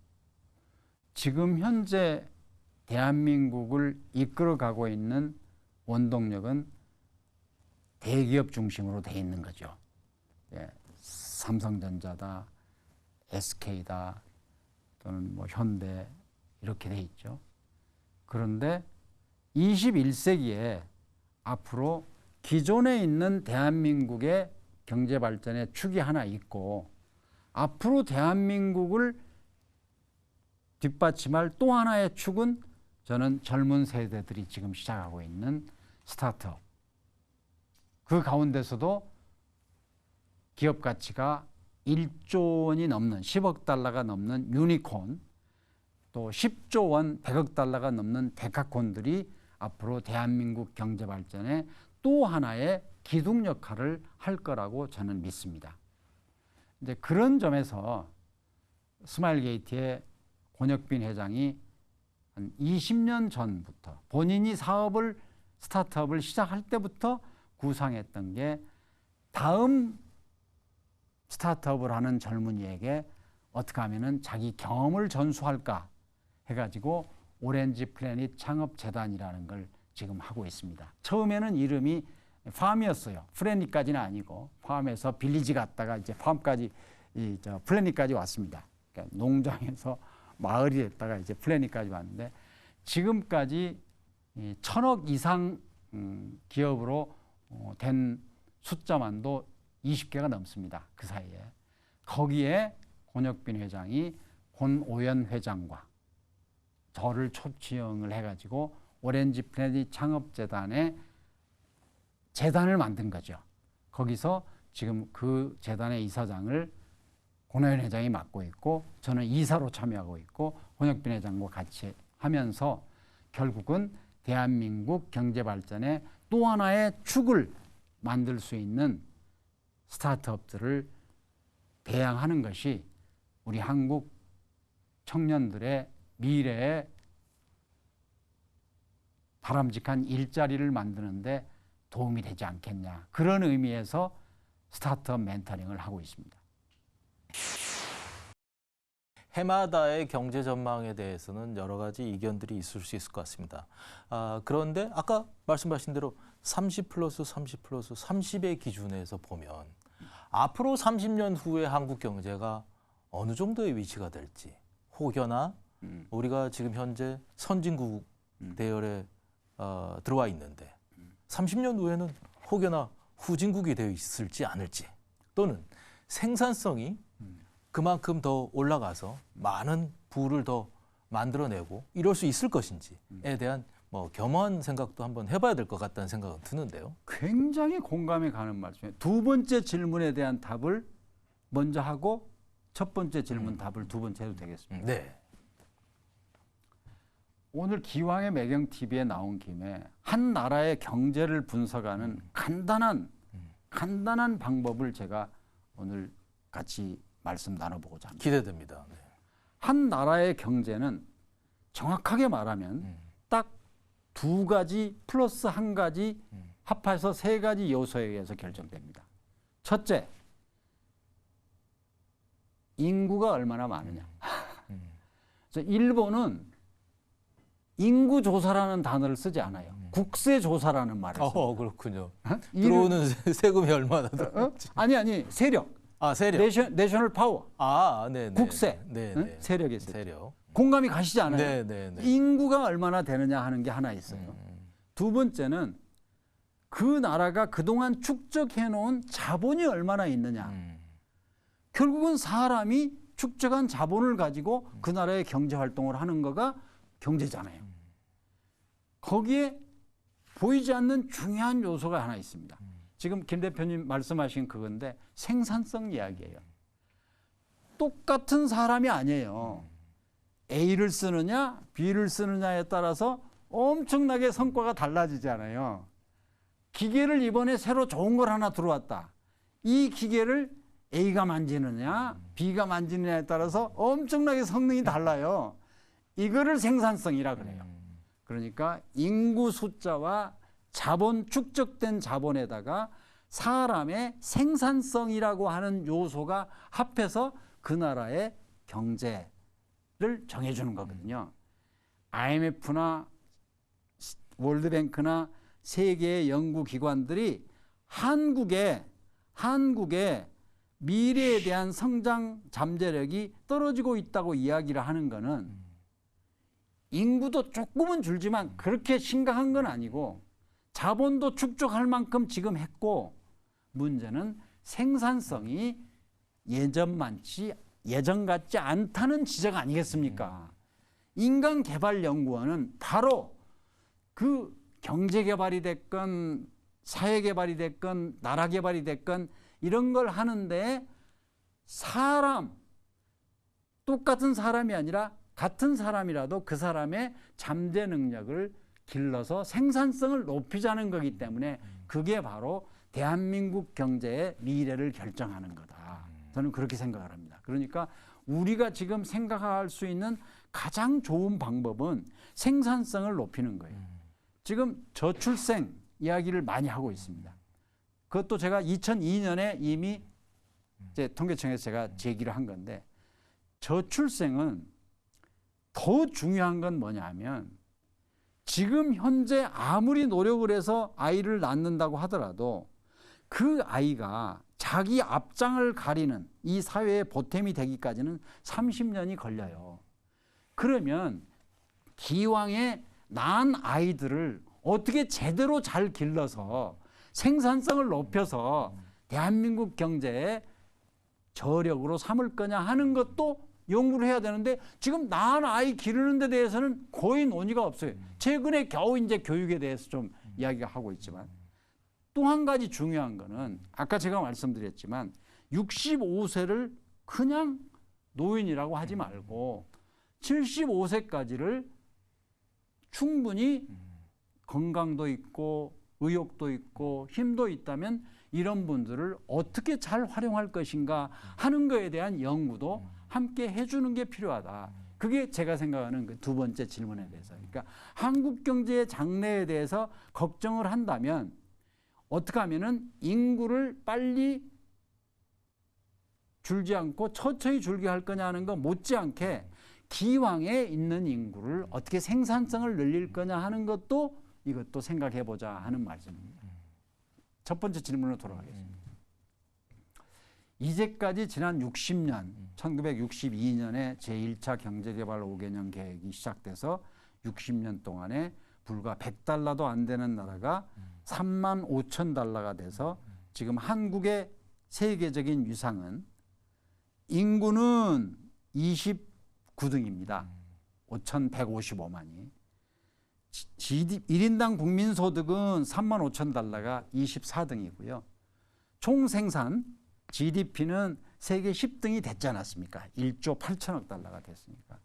지금 현재 대한민국을 이끌어가고 있는 원동력은 대기업 중심으로 돼 있는 거죠. 예, 삼성전자다, SK다, 또는 뭐 현대 이렇게 돼 있죠. 그런데 21세기에 앞으로 기존에 있는 대한민국의 경제 발전의 축이 하나 있고 앞으로 대한민국을 뒷받침할 또 하나의 축은 저는 젊은 세대들이 지금 시작하고 있는 스타트업. 그 가운데서도 기업 가치가 1조 원이 넘는 10억 달러가 넘는 유니콘, 또 10조 원 100억 달러가 넘는 데카콘들이 앞으로 대한민국 경제 발전에 또 하나의 기둥 역할을 할 거라고 저는 믿습니다. 이제 그런 점에서 스마일게이트의 권혁빈 회장이 한 20년 전부터 본인이 스타트업을 시작할 때부터 구상했던 게 다음 스타트업을 하는 젊은이에게 어떻게 하면은 자기 경험을 전수할까 해가지고 오렌지 플래닛 창업재단이라는 걸 지금 하고 있습니다. 처음에는 이름이 팜이었어요. 플래닛까지는 아니고 팜에서 빌리지 갔다가 이제 팜까지 플래닛까지 왔습니다. 그러니까 농장에서 마을이 됐다가 이제 플래닛까지 왔는데 지금까지 1,000억 이상 기업으로 된 숫자만도 20개가 넘습니다. 그 사이에. 거기에 권혁빈 회장이 권오연 회장과 저를 초치영을 해가지고 오렌지 플래닛 창업재단에 재단을 만든 거죠. 거기서 지금 그 재단의 이사장을 권오연 회장이 맡고 있고 저는 이사로 참여하고 있고 권혁빈 회장과 같이 하면서 결국은 대한민국 경제 발전의 또 하나의 축을 만들 수 있는 스타트업들을 배양하는 것이 우리 한국 청년들의 미래에 바람직한 일자리를 만드는데 도움이 되지 않겠냐. 그런 의미에서 스타트업 멘토링을 하고 있습니다. 해마다의 경제 전망에 대해서는 여러 가지 이견들이 있을 수 있을 것 같습니다. 그런데 아까 말씀하신 대로 30 플러스 30 플러스 30의 기준에서 보면 앞으로 30년 후에 한국 경제가 어느 정도의 위치가 될지 혹여나 우리가 지금 현재 선진국 대열에 들어와 있는데 30년 후에는 혹여나 후진국이 되어 있을지 않을지 또는 생산성이 그만큼 더 올라가서 많은 부를 더 만들어내고 이럴 수 있을 것인지에 대한 뭐 겸허한 생각도 한번 해봐야 될 것 같다는 생각은 드는데요. 굉장히 공감이 가는 말씀이에요. 두 번째 질문에 대한 답을 먼저 하고 첫 번째 질문 답을 두 번째 해도 되겠습니다. 네. 오늘 기왕의 매경 TV에 나온 김에 한 나라의 경제를 분석하는 간단한 방법을 제가 오늘 같이 말씀 나눠보고자 합니다. 기대됩니다. 네. 한 나라의 경제는 정확하게 말하면 딱 두 가지 플러스 한 가지 합해서 세 가지 요소에 의해서 결정됩니다. 첫째, 인구가 얼마나 많으냐. 그래서 일본은 인구조사라는 단어를 쓰지 않아요. 국세조사라는 말을 써요. 그렇군요. 들어오는 세금이 얼마나 들어올지. 아니 세력. 세력. 내셔널 파워, 네, 네. 국세, 네, 응? 네. 세력이 있어요. 세력. 공감이 가시지 않아요? 네, 네, 네. 인구가 얼마나 되느냐 하는 게 하나 있어요. 두 번째는 그 나라가 그동안 축적해 놓은 자본이 얼마나 있느냐. 결국은 사람이 축적한 자본을 가지고 그 나라의 경제 활동을 하는 거가 경제잖아요. 거기에 보이지 않는 중요한 요소가 하나 있습니다. 지금 김 대표님 말씀하신 그건데 생산성 이야기예요. 똑같은 사람이 아니에요. A를 쓰느냐 B를 쓰느냐에 따라서 엄청나게 성과가 달라지잖아요. 기계를 이번에 새로 좋은 걸 하나 들어왔다. 이 기계를 A가 만지느냐 B가 만지느냐에 따라서 엄청나게 성능이 달라요. 이거를 생산성이라 그래요. 그러니까 인구 숫자와 자본, 축적된 자본에다가 사람의 생산성이라고 하는 요소가 합해서 그 나라의 경제를 정해주는 거거든요. IMF나 월드뱅크나 세계의 연구기관들이 한국의 미래에 대한 성장 잠재력이 떨어지고 있다고 이야기를 하는 거는 인구도 조금은 줄지만 그렇게 심각한 건 아니고 자본도 축적할 만큼 지금 했고 문제는 생산성이 예전 같지 않다는 지적 아니겠습니까? 인간개발연구원은 바로 그 경제개발이 됐건 사회개발이 됐건 나라개발이 됐건 이런 걸 하는데 똑같은 사람이 아니라 같은 사람이라도 그 사람의 잠재 능력을 길러서 생산성을 높이자는 거기 때문에 그게 바로 대한민국 경제의 미래를 결정하는 거다. 저는 그렇게 생각을 합니다. 그러니까 우리가 지금 생각할 수 있는 가장 좋은 방법은 생산성을 높이는 거예요. 지금 저출생 이야기를 많이 하고 있습니다. 그것도 제가 2002년에 이미 이제 통계청에서 제가 제기를 한 건데 저출생은 더 중요한 건 뭐냐면 지금 현재 아무리 노력을 해서 아이를 낳는다고 하더라도 그 아이가 자기 앞장을 가리는 이 사회의 보탬이 되기까지는 30년이 걸려요. 그러면 기왕에 낳은 아이들을 어떻게 제대로 잘 길러서 생산성을 높여서 대한민국 경제에 저력으로 삼을 거냐 하는 것도 연구를 해야 되는데 지금 낳은 아이 기르는 데 대해서는 거의 논의가 없어요. 최근에 겨우 이제 교육에 대해서 좀 이야기가 하고 있지만 또 한 가지 중요한 거는 아까 제가 말씀드렸지만 65세를 그냥 노인이라고 하지 말고 75세까지를 충분히 건강도 있고 의욕도 있고 힘도 있다면 이런 분들을 어떻게 잘 활용할 것인가 하는 거에 대한 연구도 함께 해주는 게 필요하다. 그게 제가 생각하는 그 두 번째 질문에 대해서. 그러니까 한국 경제의 장래에 대해서 걱정을 한다면 어떻게 하면은 인구를 빨리 줄지 않고 천천히 줄게 할 거냐 하는 거 못지않게 기왕에 있는 인구를 어떻게 생산성을 늘릴 거냐 하는 것도 이것도 생각해 보자 하는 말씀입니다. 첫 번째 질문으로 돌아가겠습니다. 이제까지 지난 60년, 1962년에 제1차 경제개발 5개년 계획이 시작돼서 60년 동안에 불과 $100도 안 되는 나라가 35,000달러가 돼서 지금 한국의 세계적인 위상은 인구는 29등입니다. 5,155만이. 1인당 국민소득은 35,000달러가 24등이고요. 총생산 GDP는 세계 10등이 됐지 않았습니까? 1조 8천억 달러가 됐으니까.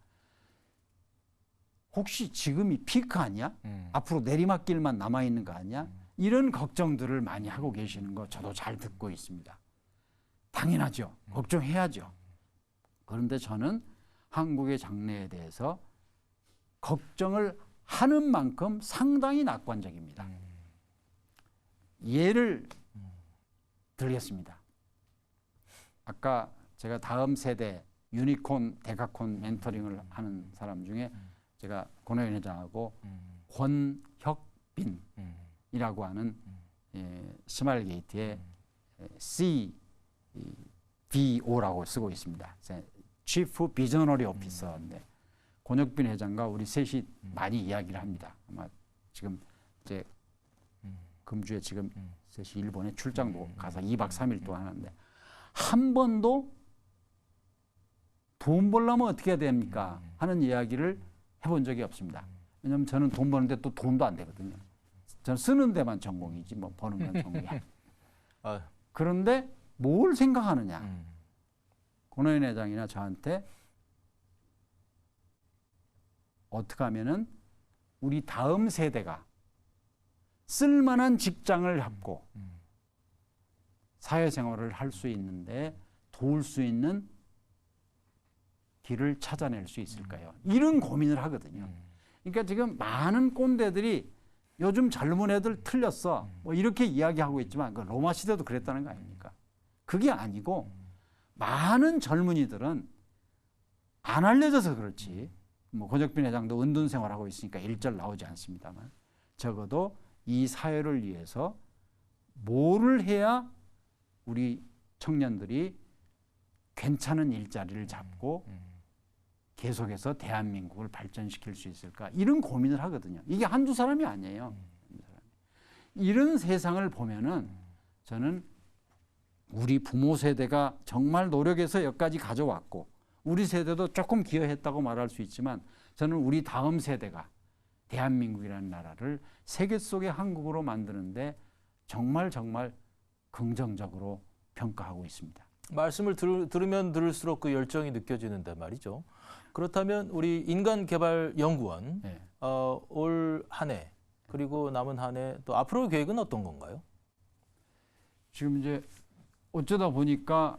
혹시 지금이 피크 아니야? 앞으로 내리막길만 남아있는 거 아니야? 이런 걱정들을 많이 하고 계시는 거 저도 잘 듣고 있습니다. 당연하죠. 걱정해야죠. 그런데 저는 한국의 장래에 대해서 걱정을 하는 만큼 상당히 낙관적입니다. 예를 들겠습니다. 아까 제가 다음 세대 유니콘, 데카콘 멘토링을 하는 사람 중에 제가 권호연 회장하고 권혁빈이라고 하는 스마일게이트의 C CBO라고 쓰고 있습니다. Chief Visionary Officer인데 권혁빈 회장과 우리 셋이 많이 이야기를 합니다. 아마 지금 이제 금주에 지금 셋이 일본에 출장 가서 2박 3일 동안 하는데 한 번도 돈 벌려면 어떻게 해야 됩니까? 하는 이야기를 해본 적이 없습니다. 왜냐하면 저는 돈 버는데 또 돈도 안 되거든요. 저는 쓰는 데만 전공이지 뭐 버는 건 전공이 아니에요. 그런데 뭘 생각하느냐. 권호연 회장이나 저한테 어떻게 하면은 우리 다음 세대가 쓸만한 직장을 잡고 사회생활을 할 수 있는데 도울 수 있는 길을 찾아낼 수 있을까요? 이런 고민을 하거든요. 그러니까 지금 많은 꼰대들이 요즘 젊은 애들 틀렸어. 뭐 이렇게 이야기하고 있지만 그 로마 시대도 그랬다는 거 아닙니까? 그게 아니고 많은 젊은이들은 안 알려져서 그렇지. 뭐 권혁빈 회장도 은둔 생활하고 있으니까 일절 나오지 않습니다만 적어도 이 사회를 위해서 뭐를 해야 우리 청년들이 괜찮은 일자리를 잡고 계속해서 대한민국을 발전시킬 수 있을까 이런 고민을 하거든요. 이게 한두 사람이 아니에요. 이런 세상을 보면은 저는 우리 부모 세대가 정말 노력해서 여기까지 가져왔고 우리 세대도 조금 기여했다고 말할 수 있지만 저는 우리 다음 세대가 대한민국이라는 나라를 세계 속의 한국으로 만드는데 정말 긍정적으로 평가하고 있습니다. 말씀을 들으면 들을수록 그 열정이 느껴지는데 말이죠. 그렇다면 우리 인간개발연구원 네. 올 한 해 그리고 남은 한 해 또 앞으로 계획은 어떤 건가요? 지금 이제 어쩌다 보니까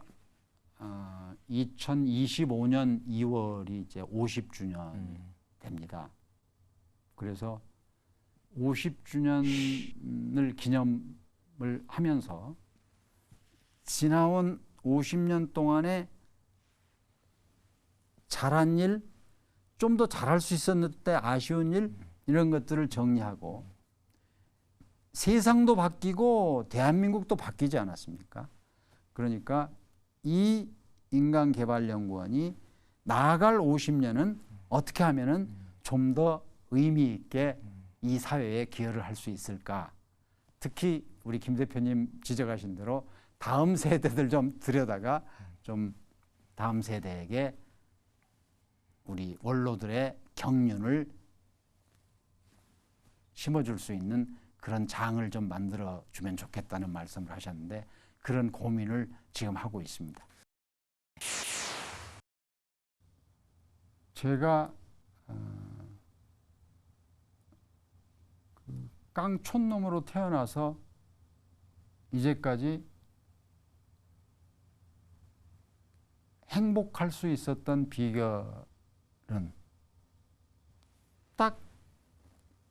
2025년 2월이 이제 50주년 됩니다. 그래서 50주년을 기념을 하면서 지나온 50년 동안에 잘한 일, 좀 더 잘할 수 있었는데 아쉬운 일 이런 것들을 정리하고 세상도 바뀌고 대한민국도 바뀌지 않았습니까? 그러니까 이 인간개발연구원이 나아갈 50년은 어떻게 하면은 좀 더 의미 있게 이 사회에 기여를 할 수 있을까? 특히 우리 김 대표님 지적하신 대로 다음 세대들 좀 들여다가 좀 다음 세대에게 우리 원로들의 경륜을 심어줄 수 있는 그런 장을 좀 만들어주면 좋겠다는 말씀을 하셨는데 그런 고민을 지금 하고 있습니다. 제가 깡촌놈으로 태어나서 이제까지 행복할 수 있었던 비결은 딱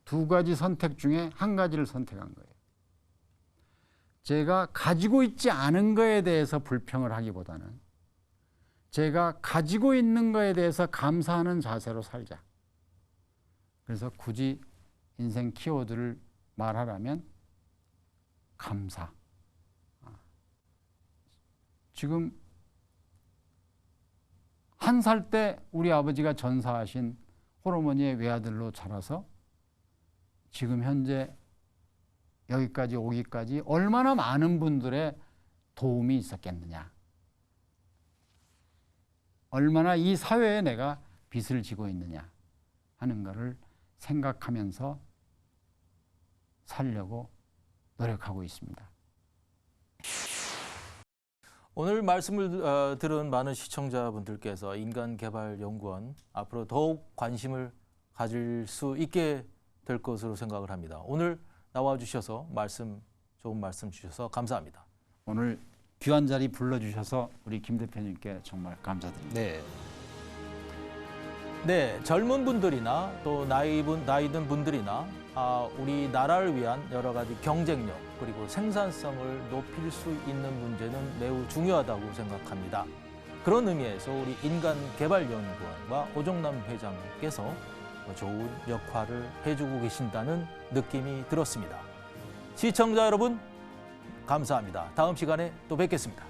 두 가지 선택 중에 한 가지를 선택한 거예요. 제가 가지고 있지 않은 거에 대해서 불평을 하기보다는 제가 가지고 있는 거에 대해서 감사하는 자세로 살자. 그래서 굳이 인생 키워드를 말하라면 감사. 지금 1살 때 우리 아버지가 전사하신 홀어머니의 외아들로 자라서 지금 현재 여기까지 오기까지 얼마나 많은 분들의 도움이 있었겠느냐. 얼마나 이 사회에 내가 빚을 지고 있느냐 하는 것을 생각하면서 살려고 노력하고 있습니다. 오늘 말씀을 들은 많은 시청자분들께서 인간개발연구원 앞으로 더욱 관심을 가질 수 있게 될 것으로 생각을 합니다. 오늘 나와주셔서 좋은 말씀 주셔서 감사합니다. 오늘 귀한 자리 불러주셔서 우리 김 대표님께 정말 감사드립니다. 네, 젊은 분들이나 또 나이 든 분들이나 우리 나라를 위한 여러 가지 경쟁력 그리고 생산성을 높일 수 있는 문제는 매우 중요하다고 생각합니다. 그런 의미에서 우리 인간개발연구원과 오종남 회장께서 좋은 역할을 해주고 계신다는 느낌이 들었습니다. 시청자 여러분, 감사합니다. 다음 시간에 또 뵙겠습니다.